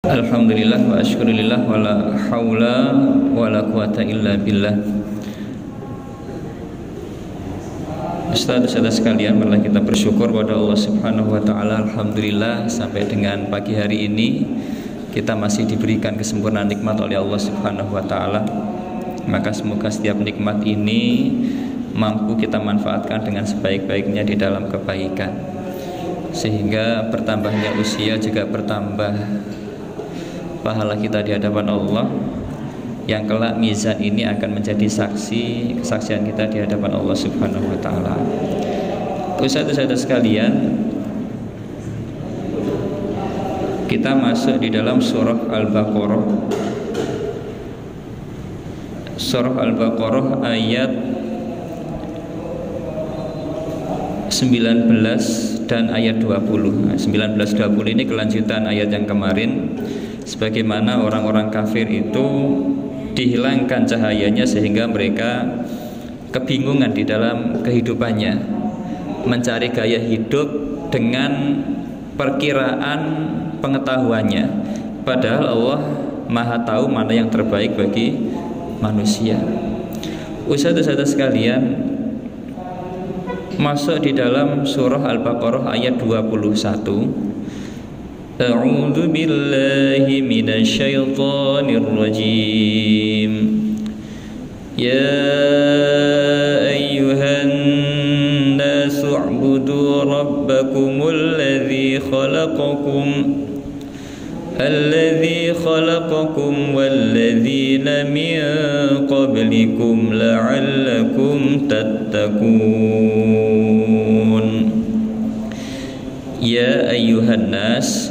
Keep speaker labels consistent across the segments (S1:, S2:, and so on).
S1: Alhamdulillah wa asyukurillah wa la hawla wa la quwata illa billah. Ustaz-ustaz sekalian, marilah kita bersyukur pada Allah Subhanahu wa taala. Alhamdulillah sampai dengan pagi hari ini kita masih diberikan kesempurnaan nikmat oleh Allah Subhanahu wa taala. Maka semoga setiap nikmat ini mampu kita manfaatkan dengan sebaik-baiknya di dalam kebaikan, sehingga bertambahnya usia juga bertambah pahala kita di hadapan Allah, yang kelak mizan ini akan menjadi kesaksian kita di hadapan Allah Subhanahu wa taala. Ustaz-ustaz sekalian, kita masuk di dalam surah Al-Baqarah. Surah Al-Baqarah ayat 19 dan ayat 20. 19-20 ini kelanjutan ayat yang kemarin. Sebagaimana orang-orang kafir itu dihilangkan cahayanya sehingga mereka kebingungan di dalam kehidupannya, mencari gaya hidup dengan perkiraan pengetahuannya, padahal Allah Maha tahu mana yang terbaik bagi manusia. Ustaz-ustaz sekalian, masuk di dalam surah Al-Baqarah ayat 21. A'udzu billahi minasyaitonir rajim. Ya ayyuhan nasu u'budu rabbakumul ladzi khalaqakum walladzina min qablikum la'allakum tattaqun. Ya ayyuhan nas,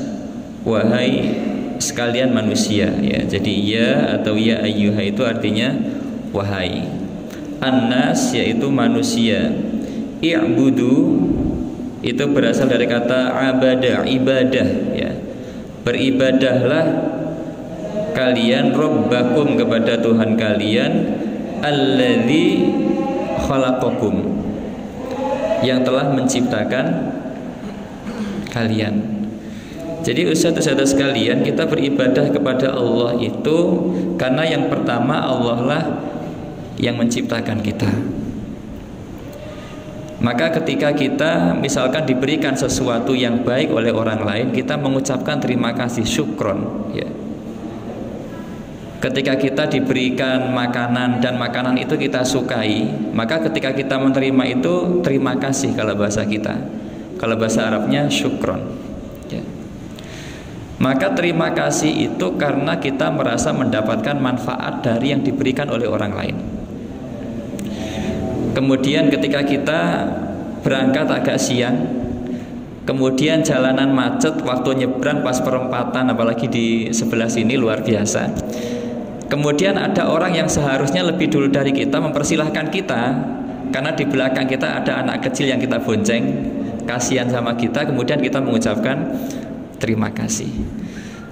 S1: wahai sekalian manusia, ya. Jadi ya atau ya ayyuha itu artinya wahai. An-nas yaitu manusia. I'budu itu berasal dari kata abada, ibadah, ya. Beribadahlah kalian rabbakum kepada Tuhan kalian, alladzi khalaqakum, yang telah menciptakan kalian. Jadi ustaz-ustaz sekalian, kita beribadah kepada Allah itu karena yang pertama Allah lah yang menciptakan kita. Maka ketika kita misalkan diberikan sesuatu yang baik oleh orang lain, kita mengucapkan terima kasih, syukron, ya. Ketika kita diberikan makanan dan makanan itu kita sukai, maka ketika kita menerima itu terima kasih kalau bahasa kita. Kalau bahasa Arabnya syukron, ya. Maka terima kasih itu karena kita merasa mendapatkan manfaat dari yang diberikan oleh orang lain. Kemudian ketika kita berangkat agak siang, kemudian jalanan macet, waktu nyebrang pas perempatan, apalagi di sebelah sini luar biasa. Kemudian ada orang yang seharusnya lebih dulu dari kita mempersilahkan kita, karena di belakang kita ada anak kecil yang kita bonceng, kasihan sama kita, kemudian kita mengucapkan terima kasih.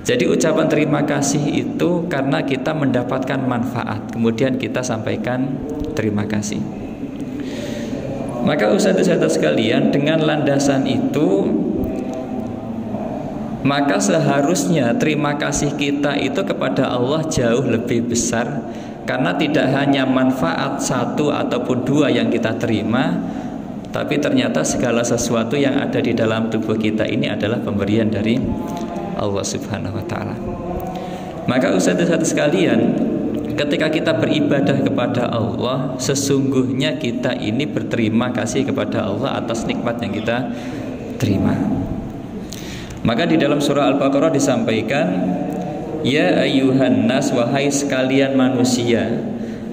S1: Jadi ucapan terima kasih itu karena kita mendapatkan manfaat, kemudian kita sampaikan terima kasih. Maka ustaz-ustaz sekalian, dengan landasan itu, maka seharusnya terima kasih kita itu kepada Allah jauh lebih besar, karena tidak hanya manfaat satu ataupun dua yang kita terima, tapi ternyata segala sesuatu yang ada di dalam tubuh kita ini adalah pemberian dari Allah Subhanahu wa taala. Maka ustaz-ustaz sekalian, ketika kita beribadah kepada Allah, sesungguhnya kita ini berterima kasih kepada Allah atas nikmat yang kita terima. Maka di dalam surah Al-Baqarah disampaikan, ya ayyuhan nas, wahai sekalian manusia.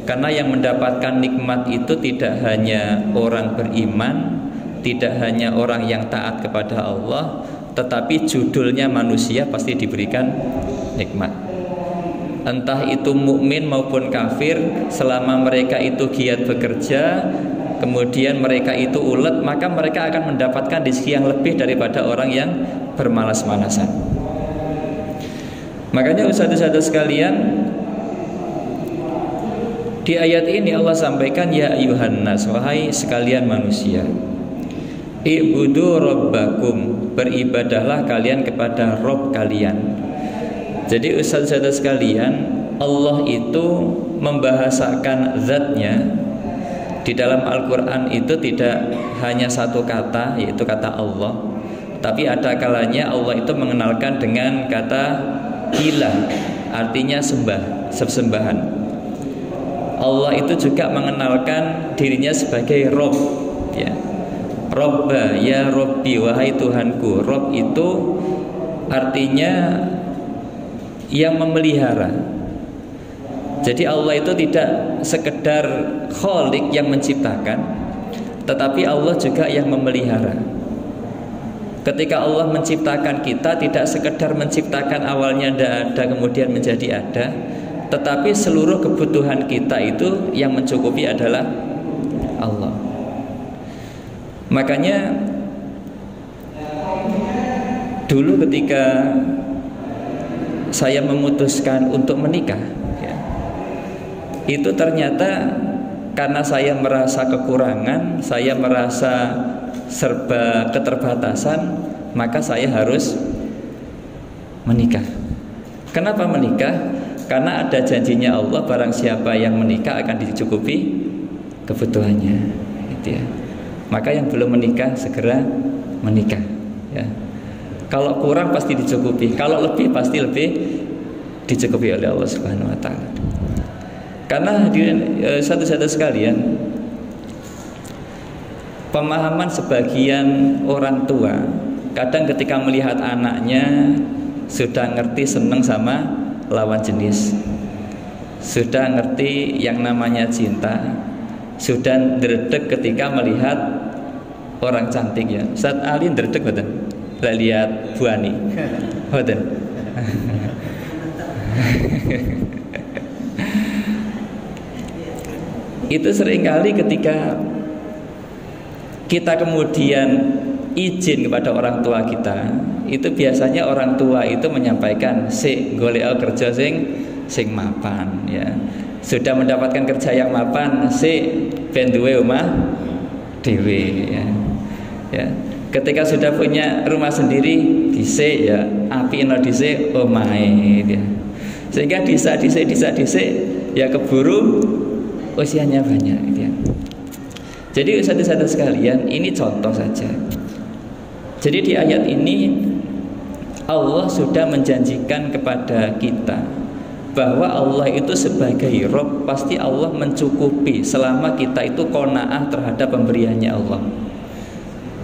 S1: Karena yang mendapatkan nikmat itu tidak hanya orang beriman, tidak hanya orang yang taat kepada Allah, tetapi judulnya manusia pasti diberikan nikmat. Entah itu mukmin maupun kafir, selama mereka itu giat bekerja, kemudian mereka itu ulet, maka mereka akan mendapatkan rezeki yang lebih daripada orang yang bermalas-malasan. Makanya ustaz-ustaz sekalian, di ayat ini Allah sampaikan, ya ayyuhan nas, wahai sekalian manusia. I'budu rabbakum, beribadahlah kalian kepada Rabb kalian. Jadi ustaz-ustaz sekalian, Allah itu membahasakan zatnya di dalam Al-Quran itu tidak hanya satu kata, yaitu kata Allah, tapi ada kalanya Allah itu mengenalkan dengan kata ilah, artinya sesembahan. Allah itu juga mengenalkan dirinya sebagai Rob, ya. Robba, ya Robbi, wahai Tuhanku. Rob itu artinya yang memelihara. Jadi Allah itu tidak sekedar Khalik yang menciptakan, tetapi Allah juga yang memelihara. Ketika Allah menciptakan kita, tidak sekedar menciptakan awalnya tidak ada kemudian menjadi ada, tetapi seluruh kebutuhan kita itu yang mencukupi adalah Allah. Makanya dulu ketika saya memutuskan untuk menikah, ya, itu ternyata karena saya merasa kekurangan, saya merasa serba keterbatasan, maka saya harus menikah. Kenapa menikah? Karena ada janjinya Allah, barang siapa yang menikah akan dicukupi kebutuhannya, gitu ya. Maka yang belum menikah segera menikah, ya. Kalau kurang pasti dicukupi, kalau lebih pasti lebih dicukupi oleh Allah Subhanahu wa taala. Karena hadirin satu-satu sekalian, pemahaman sebagian orang tua kadang ketika melihat anaknya sudah ngerti seneng sama lawan jenis, sudah ngerti yang namanya cinta, sudah dredeg ketika melihat orang cantik, ya. Ustaz Ali dredeg betul. Lah lihat Bu Ani. Betul. Itu seringkali ketika kita kemudian izin kepada orang tua kita, itu biasanya orang tua itu menyampaikan, "Sik golek kerja sing mapan, ya. Sudah mendapatkan kerja yang mapan, sik ben duwe omah dhewe, ya." Ya. Ketika sudah punya rumah sendiri, dhisik ya apikno dhisik omahe, ya. Sehingga dhisik ya keburu usianya banyak, gitu ya. Jadi ustaz-ustaz sekalian, ini contoh saja. Jadi di ayat ini Allah sudah menjanjikan kepada kita bahwa Allah itu sebagai Rabb, pasti Allah mencukupi selama kita itu qanaah terhadap pemberiannya Allah.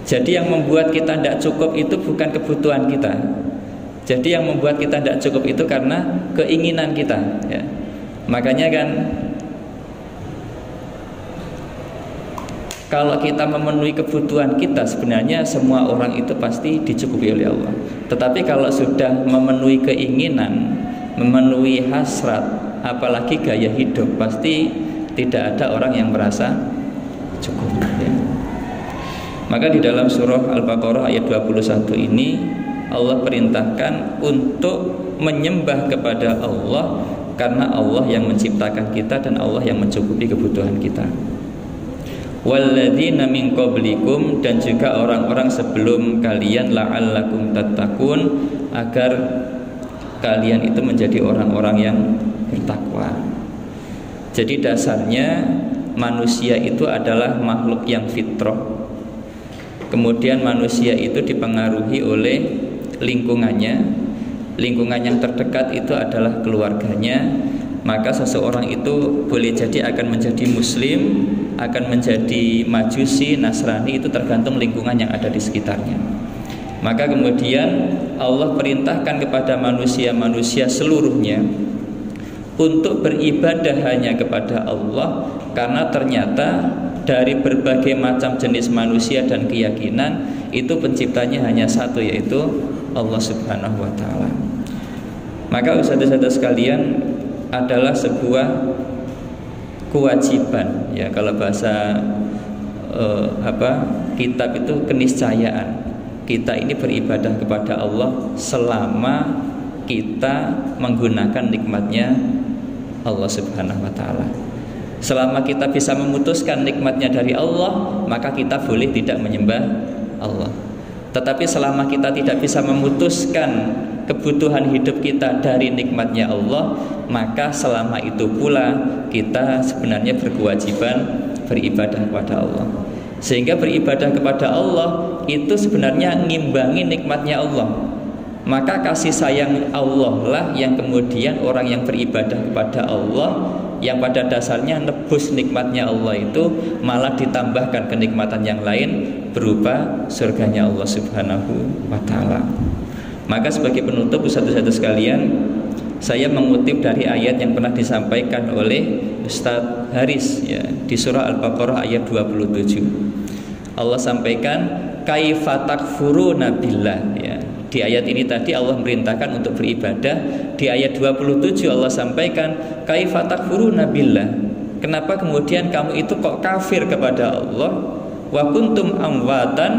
S1: Jadi yang membuat kita tidak cukup itu bukan kebutuhan kita. Jadi yang membuat kita tidak cukup itu karena keinginan kita, ya. Makanya kan kalau kita memenuhi kebutuhan kita, sebenarnya semua orang itu pasti dicukupi oleh Allah. Tetapi kalau sudah memenuhi keinginan, memenuhi hasrat, apalagi gaya hidup, pasti tidak ada orang yang merasa cukup, ya. Maka di dalam surah Al-Baqarah ayat 21 ini Allah perintahkan untuk menyembah kepada Allah, karena Allah yang menciptakan kita dan Allah yang mencukupi kebutuhan kita. Walladzina min qablikum, dan juga orang-orang sebelum kalian, la'allakum tattaqun, agar kalian itu menjadi orang-orang yang bertakwa. Jadi dasarnya manusia itu adalah makhluk yang fitrah. Kemudian manusia itu dipengaruhi oleh lingkungannya. Lingkungan yang terdekat itu adalah keluarganya. Maka seseorang itu boleh jadi akan menjadi muslim, akan menjadi majusi, nasrani, itu tergantung lingkungan yang ada di sekitarnya. Maka kemudian Allah perintahkan kepada manusia-manusia seluruhnya untuk beribadah hanya kepada Allah, karena ternyata dari berbagai macam jenis manusia dan keyakinan itu penciptanya hanya satu, yaitu Allah Subhanahu wa taala. Maka ustaz-ustaz sekalian, adalah sebuah kewajiban, ya, kalau bahasa kitab itu keniscayaan. Kita ini beribadah kepada Allah selama kita menggunakan nikmatnya Allah Subhanahu wa taala. Selama kita bisa memutuskan nikmatnya dari Allah, maka kita boleh tidak menyembah Allah. Tetapi selama kita tidak bisa memutuskan kebutuhan hidup kita dari nikmatnya Allah, maka selama itu pula kita sebenarnya berkewajiban beribadah kepada Allah. Sehingga beribadah kepada Allah itu sebenarnya ngimbangi nikmatnya Allah. Maka kasih sayang Allah lah yang kemudian orang yang beribadah kepada Allah, yang pada dasarnya nebus nikmatnya Allah itu malah ditambahkan kenikmatan yang lain berupa surganya Allah Subhanahu wa ta'ala. Maka sebagai penutup Ustadz-ustadz sekalian, saya mengutip dari ayat yang pernah disampaikan oleh Ustadz Haris ya, di surah Al-Baqarah ayat 27. Allah sampaikan kaifa takfuruna billah ya. Di ayat ini tadi Allah merintahkan untuk beribadah. Di ayat 27 Allah sampaikan kaifa takfuruna billah. Kenapa kemudian kamu itu kok kafir kepada Allah? Wa kuntum amwatan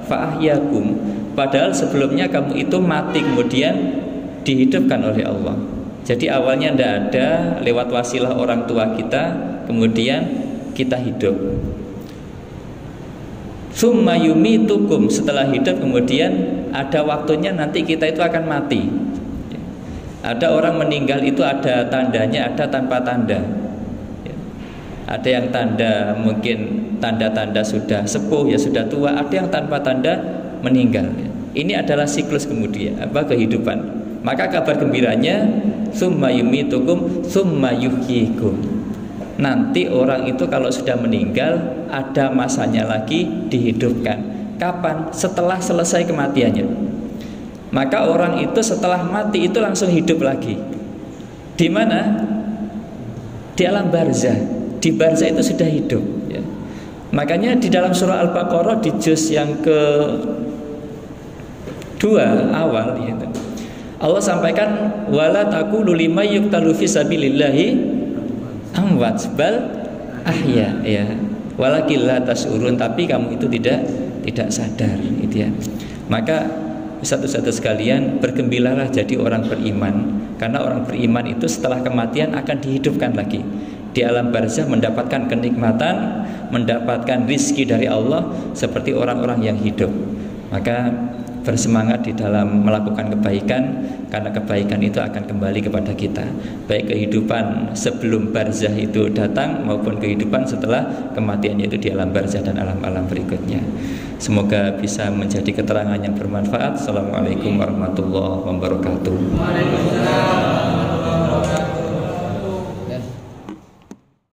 S1: fa ahyakum. Padahal sebelumnya kamu itu mati kemudian dihidupkan oleh Allah. Jadi awalnya tidak ada, lewat wasilah orang tua kita, kemudian kita hidup. Summa yumitukum, setelah hidup kemudian ada waktunya nanti kita itu akan mati. Ada orang meninggal itu ada tandanya, ada tanpa tanda. Ada yang tanda mungkin tanda-tanda sudah sepuh ya sudah tua, ada yang tanpa tanda meninggal. Ini adalah siklus kemudian kehidupan. Maka kabar gembiranya summa yumitukum summa yuhyikum. Nanti orang itu kalau sudah meninggal ada masanya lagi dihidupkan. Kapan? Setelah selesai kematiannya. Maka orang itu setelah mati itu langsung hidup lagi. Di mana? Di alam barzah. Di barzah itu sudah hidup ya. Makanya di dalam surah Al-Baqarah di juz yang ke-2 awal gitu, Allah sampaikan wala taqulu liman yuqtalu fi sabilillahi amwat bal ahya ya. Walakin la tasurun, tapi kamu itu tidak sadar gitu ya. Maka ustadz-ustadz sekalian, bergembiralah jadi orang beriman, karena orang beriman itu setelah kematian akan dihidupkan lagi di alam barzah, mendapatkan kenikmatan, mendapatkan rizki dari Allah seperti orang-orang yang hidup. Maka bersemangat di dalam melakukan kebaikan, karena kebaikan itu akan kembali kepada kita, baik kehidupan sebelum barzah itu datang maupun kehidupan setelah kematian, yaitu di alam barzah dan alam-alam berikutnya. Semoga bisa menjadi keterangan yang bermanfaat. Assalamualaikum warahmatullahi wabarakatuh.